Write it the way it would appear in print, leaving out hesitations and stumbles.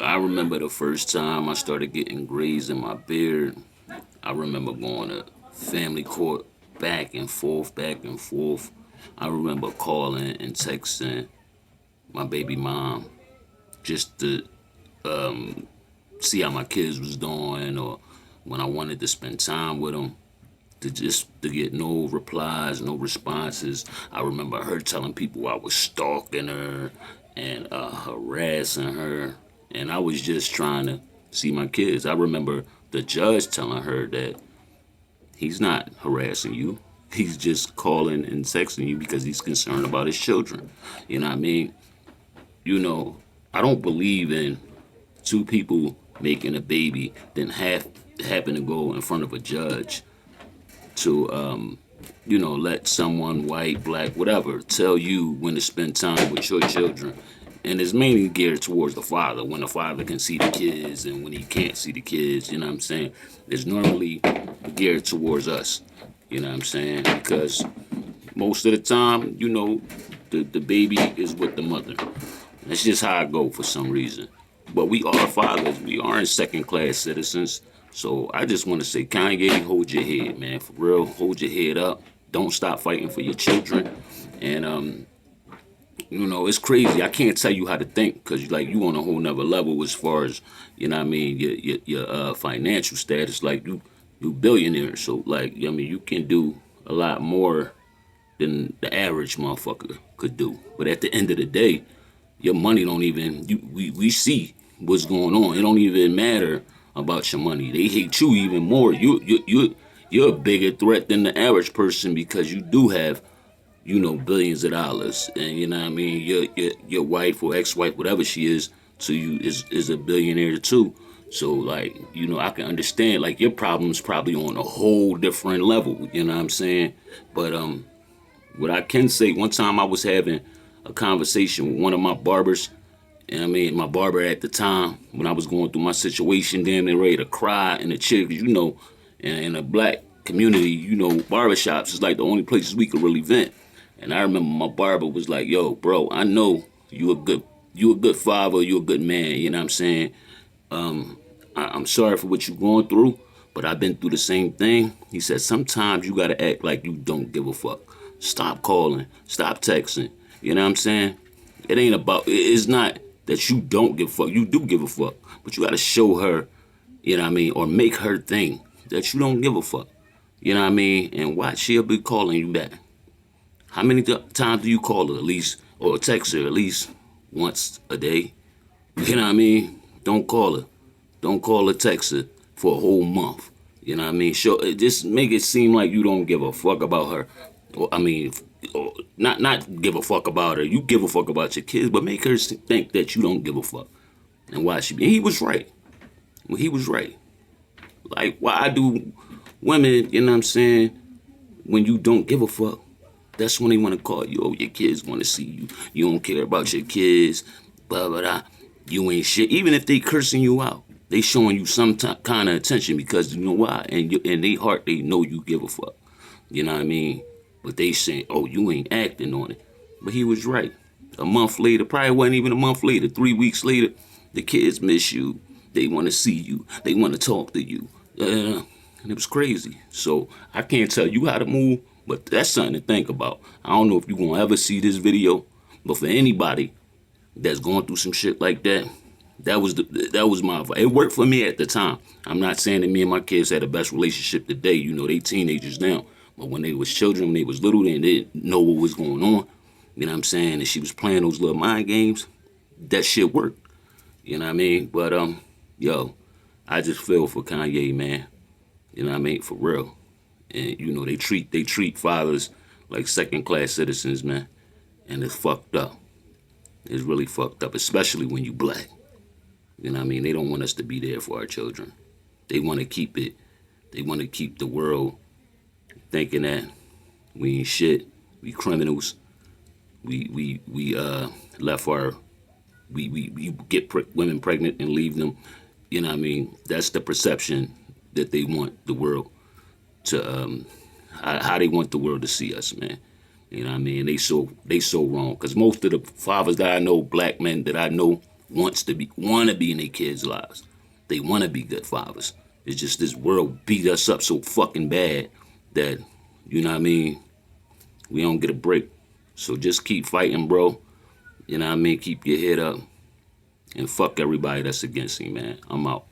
I remember the first time I started getting grays in my beard. I remember going to family court back and forth, back and forth. I remember calling and texting my baby mom just to see how my kids was doing, or when I wanted to spend time with them, to get no replies, no responses. I remember her telling people I was stalking her and harassing her, and I was just trying to see my kids. I remember the judge telling her that he's not harassing you. He's just calling and texting you because he's concerned about his children. You know what I mean? You know, I don't believe in two people making a baby, then happen to go in front of a judge to let someone, white, black, whatever, tell you when to spend time with your children. And it's mainly geared towards the father, when the father can see the kids and when he can't see the kids, you know what I'm saying? It's normally geared towards us, you know what I'm saying? Because most of the time, the baby is with the mother. That's just how I go for some reason. But we are fathers. We aren't second class citizens. So I just want to say, Kanye, hold your head, man. For real, hold your head up. Don't stop fighting for your children. And it's crazy. I can't tell you how to think because like you on a whole nother level as far as your financial status. Like you billionaire, so like you can do a lot more than the average motherfucker could do. But at the end of the day, your money don't even we see what's going on. It don't even matter about your money. They hate you even more. You're a bigger threat than the average person because you do have billions of dollars, and you know what I mean. Your wife or ex-wife, whatever she is to you, is a billionaire too. So like I can understand like your problem's probably on a whole different level. You know what I'm saying? But what I can say, one time I was having a conversation with one of my barbers, and I mean, my barber at the time, when I was going through my situation, damn near ready to cry in the chair, because in a black community, barbershops is like the only places we could really vent. And I remember my barber was like, "Yo, bro, I know you a good father, you a good man. You know what I'm saying? I'm sorry for what you're going through, but I've been through the same thing." He said, "Sometimes you gotta act like you don't give a fuck. Stop calling, stop texting. You know what I'm saying? It ain't about. It's not that you don't give a fuck. You do give a fuck, but you gotta show her, you know what I mean, or make her think that you don't give a fuck. You know what I mean? And watch, she'll be calling you back. How many times do you call her at least, or text her at least once a day? You know what I mean? Don't call her. Don't call her, text her for a whole month. You know what I mean? Just make it seem like you don't give a fuck about her. Or not give a fuck about her. You give a fuck about your kids, but make her think that you don't give a fuck. And why she be? And he was right. Well, he was right. Like, why do women, you know what I'm saying, when you don't give a fuck, that's when they want to call you. Oh, your kids want to see you. You don't care about your kids. Blah, blah, blah. You ain't shit. Even if they cursing you out, they showing you some kind of attention because you know why. And in their heart, they know you give a fuck. You know what I mean? But they saying, oh, you ain't acting on it. But he was right. A month later, probably wasn't even a month later, 3 weeks later, the kids miss you. They want to see you. They want to talk to you. And it was crazy. So I can't tell you how to move, but that's something to think about. I don't know if you're going to ever see this video, but for anybody that's going through some shit like that, that was my advice. It worked for me at the time. I'm not saying that me and my kids had the best relationship today. They teenagers now. But when they was children, when they was little, they didn't know what was going on. You know what I'm saying? And she was playing those little mind games. That shit worked. You know what I mean? But yo, I just feel for Kanye, man. You know what I mean? For real. And they treat fathers like second class citizens, man. And it's fucked up. It's really fucked up, especially when you black. You know what I mean? They don't want us to be there for our children. They want to keep it. They want to keep the world thinking that we ain't shit. We criminals. We left our we get women pregnant and leave them. You know what I mean? That's the perception that they want the world to how they want the world to see us, man. You know what I mean? They so wrong because most of the fathers that I know, black men that I know, want to be in their kids' lives. They want to be good fathers. It's just this world beat us up so fucking bad that, you know what I mean, we don't get a break. So just keep fighting, bro. You know what I mean? Keep your head up. And fuck everybody that's against me, man. I'm out.